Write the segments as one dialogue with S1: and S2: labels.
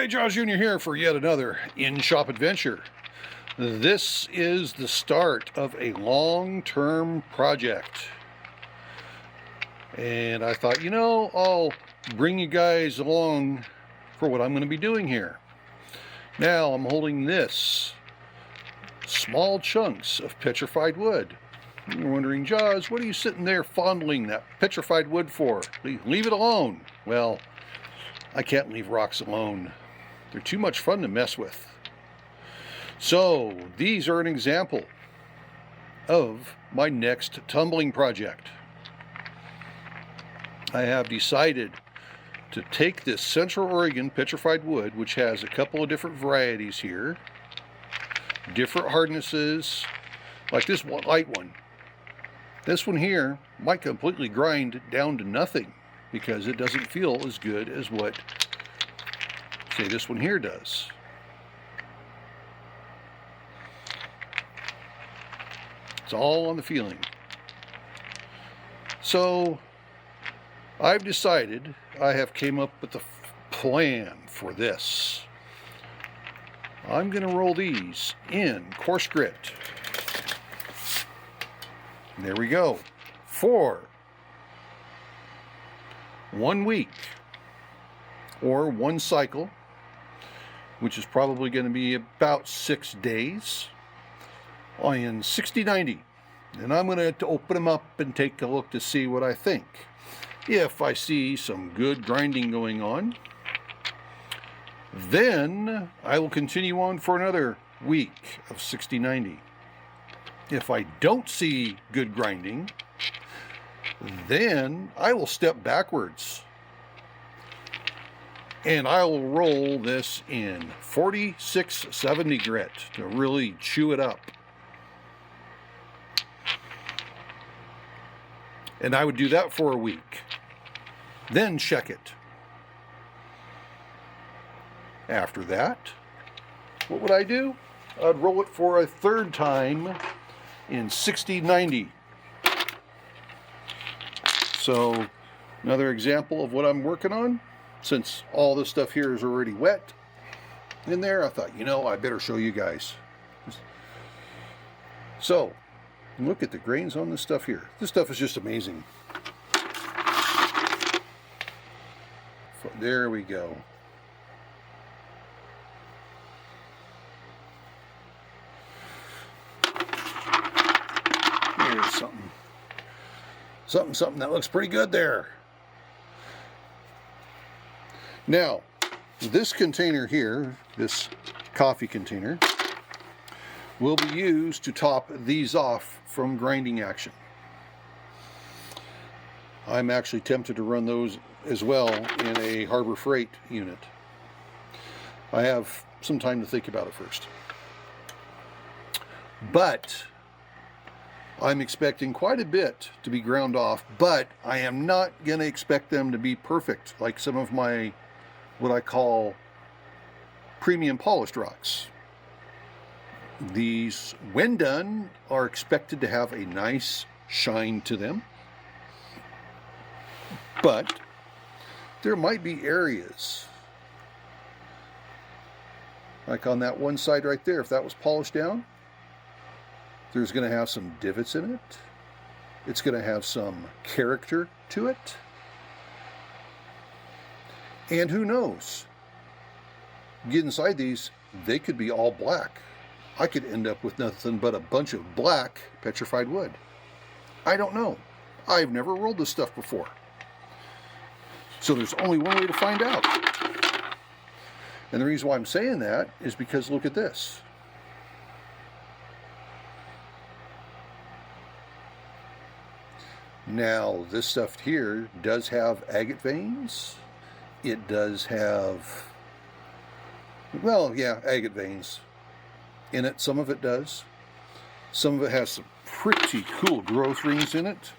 S1: Hey, Jaws Jr. here for yet another in-shop adventure. This is the start of a long-term project. And I thought, I'll bring you guys along for what I'm going to be doing here. Now, I'm holding this small chunks of petrified wood. You're wondering, Jaws, what are you sitting there fondling that petrified wood for? Leave it alone. Well, I can't leave rocks alone. They're too much fun to mess with. So, these are an example of my next tumbling project. I have decided to take this Central Oregon petrified wood, which has a couple of different varieties here, different hardnesses, like this light one. This one here might completely grind down to nothing because it doesn't feel as good as what, say, this one here does. It's all on the feeling. So I've decided, I have came up with a plan for this. I'm going to roll these in coarse grit. There we go. For 1 week or one cycle, which is probably going to be about 6 days, in 60-90. And I'm going to open them up and take a look to see what I think. If I see some good grinding going on, then I will continue on for another week of 60-90. If I don't see good grinding, then I will step backwards and I will roll this in 46-70 grit to really chew it up. And I would do that for a week, then check it. After that, what would I do? I'd roll it for a third time in 60-90. So, another example of what I'm working on. Since all this stuff here is already wet in there, I thought, I better show you guys. So, look at the grains on this stuff here. This stuff is just amazing. So, there we go. Here's something that looks pretty good there. Now, this container here, this coffee container, will be used to top these off from grinding action. I'm actually tempted to run those as well in a Harbor Freight unit. I have some time to think about it first. But I'm expecting quite a bit to be ground off, but I am not going to expect them to be perfect like some of my, what I call, premium polished rocks. These, when done, are expected to have a nice shine to them, but there might be areas, like on that one side right there, if that was polished down, there's going to have some divots in it. It's going to have some character to it. And who knows? Get inside these, they could be all black. I could end up with nothing but a bunch of black petrified wood. I don't know. I've never rolled this stuff before. So there's only one way to find out. And the reason why I'm saying that is because look at this. Now, this stuff here does have agate veins. It does have, well, yeah, agate veins in it. Some of it does. Some of it has some pretty cool growth rings in it.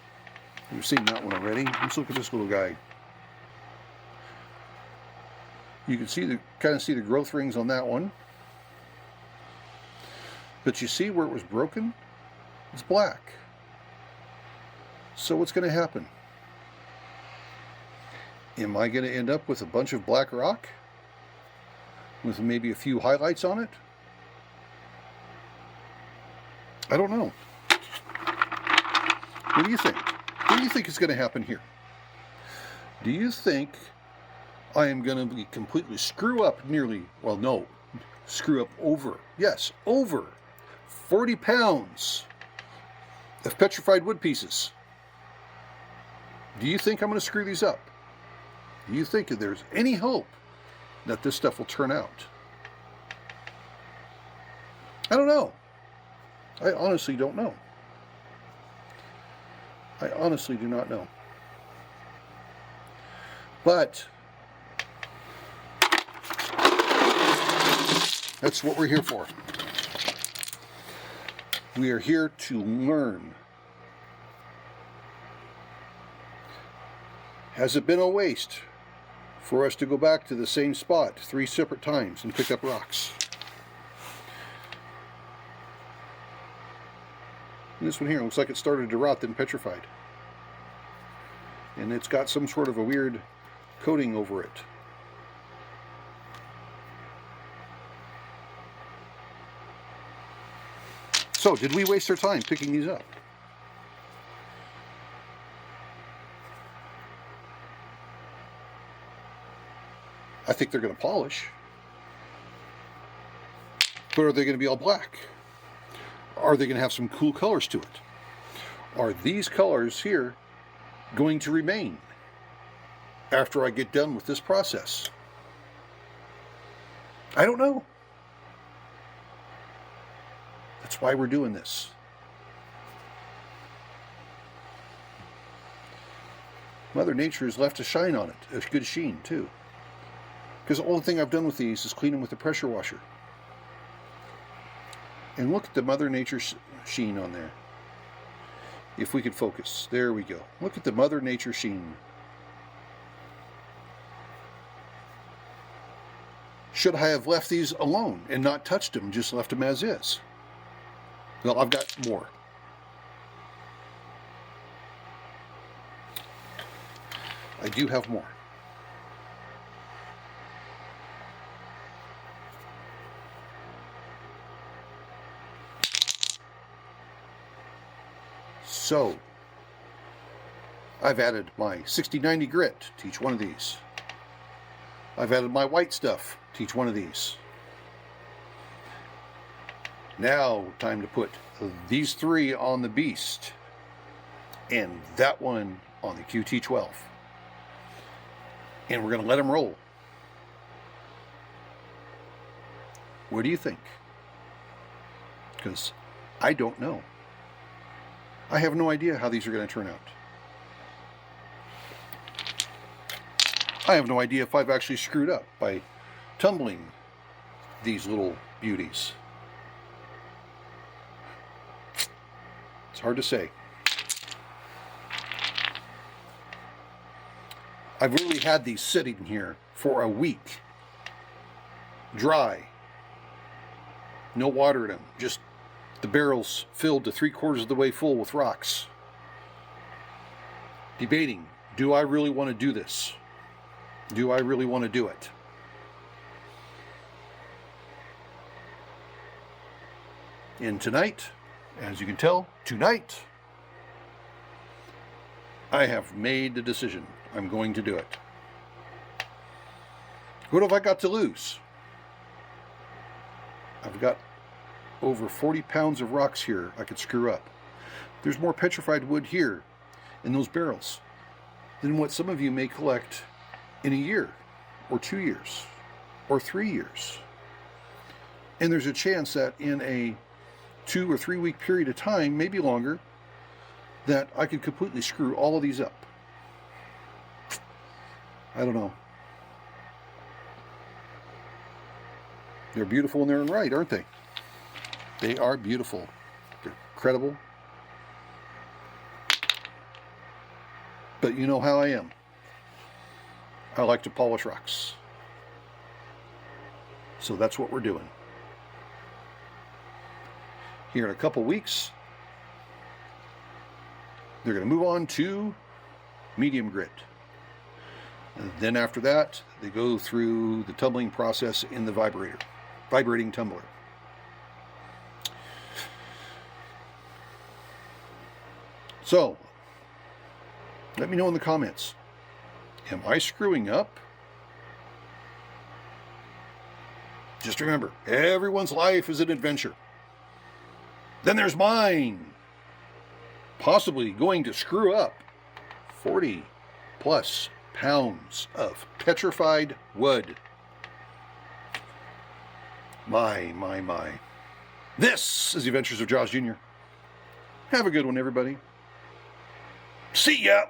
S1: You've seen that one already. Let's look at this little guy. You can see kind of see the growth rings on that one. But you see where it was broken? It's black. So what's going to happen? Am I going to end up with a bunch of black rock? with maybe a few highlights on it. I don't know. What do you think? What do you think is going to happen here? Do you think I am going to completely screw up screw up over, yes, over 40 pounds of petrified wood pieces? Do you think I'm going to screw these up? Do you think that there's any hope that this stuff will turn out? I don't know. I honestly don't know. I honestly do not know. But that's what we're here for. We are here to learn. Has it been a waste for us to go back to the same spot 3 separate times and pick up rocks? And this one here looks like it started to rot, then petrified. And it's got some sort of a weird coating over it. So, did we waste our time picking these up? I think they're going to polish. But are they going to be all black? Are they going to have some cool colors to it? Are these colors here going to remain after I get done with this process? I don't know. That's why we're doing this. Mother Nature has left a shine on it, a good sheen too. Because the only thing I've done with these is clean them with a pressure washer. And look at the Mother Nature sheen on there. If we could focus. There we go. Look at the Mother Nature sheen. Should I have left these alone and not touched them, just left them as is? Well, I've got more. I do have more. So, I've added my 60-90 grit to each one of these. I've added my white stuff to each one of these. Now, time to put these 3 on the Beast and that one on the QT12. And we're going to let them roll. What do you think? Because I don't know. I have no idea how these are going to turn out. I have no idea if I've actually screwed up by tumbling these little beauties. It's hard to say. I've really had these sitting here for a week. Dry. No water in them. Just the barrels filled to 3/4 of the way full with rocks. Debating, do I really want to do this? Do I really want to do it? And tonight, as you can tell, tonight, I have made the decision. I'm going to do it. What have I got to lose? I've got over 40 pounds of rocks here I could screw up. There's more petrified wood here in those barrels than what some of you may collect in a year, or 2 years, or 3 years. And there's a chance that in a 2 or 3 week period of time, maybe longer, that I could completely screw all of these up. I don't know. They're beautiful in their own right, aren't they? They are beautiful. They're credible. But you know how I am. I like to polish rocks. So that's what we're doing. Here in a couple weeks, they're going to move on to medium grit. And then after that, They go through the tumbling process in the vibrating tumbler. So, let me know in the comments. Am I screwing up? Just remember, everyone's life is an adventure. Then there's mine. Possibly going to screw up 40 plus pounds of petrified wood. My. This is the Adventures of Jaws Jr. Have a good one, everybody. See ya!